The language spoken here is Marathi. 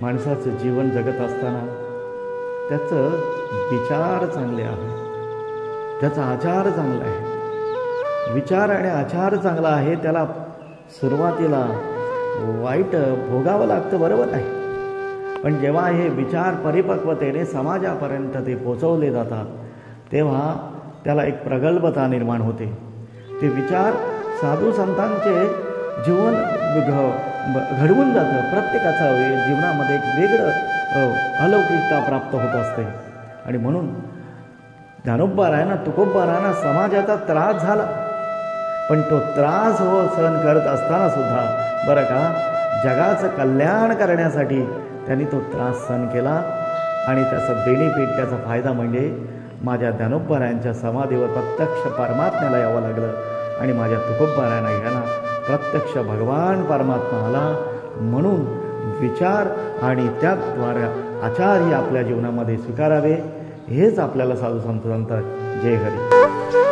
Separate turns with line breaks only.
माणसाचं जीवन जगत असताना त्याचं विचार चांगले आहे, त्याचा आचार चांगला आहे. विचार आणि आचार चांगला आहे त्याला सुरुवातीला वाईट भोगावं लागतं, बरोबर आहे. पण जेव्हा हे विचार परिपक्वतेने समाजापर्यंत ते पोचवले जातात तेव्हा त्याला एक प्रगल्भता निर्माण होते. ते विचार साधू संतांचे जीवन घडवून जातं. प्रत्येकाचा जीवनामध्ये एक वेगळं अलौकिकता प्राप्त होत असते. आणि म्हणून ज्ञानोबारायांना तुकोबारायांना समाजाचा त्रास झाला, पण तो त्रास सहन करत असताना सुद्धा बरं का जगाचं कल्याण करण्यासाठी त्यांनी तो त्रास सहन केला. आणि त्याचं बेनिफिट, त्याचा फायदा म्हणजे माझ्या ज्ञानोबारायांच्या समाधीवर प्रत्यक्ष परमात्म्याला यावं लागलं आणि माझ्या तुकोबारायांना घ्यायला प्रत्यक्ष भगवान परमात्मा आला. म्हणून विचार आणि त्याद्वारे आचार ही आपल्या जीवनामध्ये स्वीकारावे, हेच आपल्याला साधू संत सांगतात. जय हरी.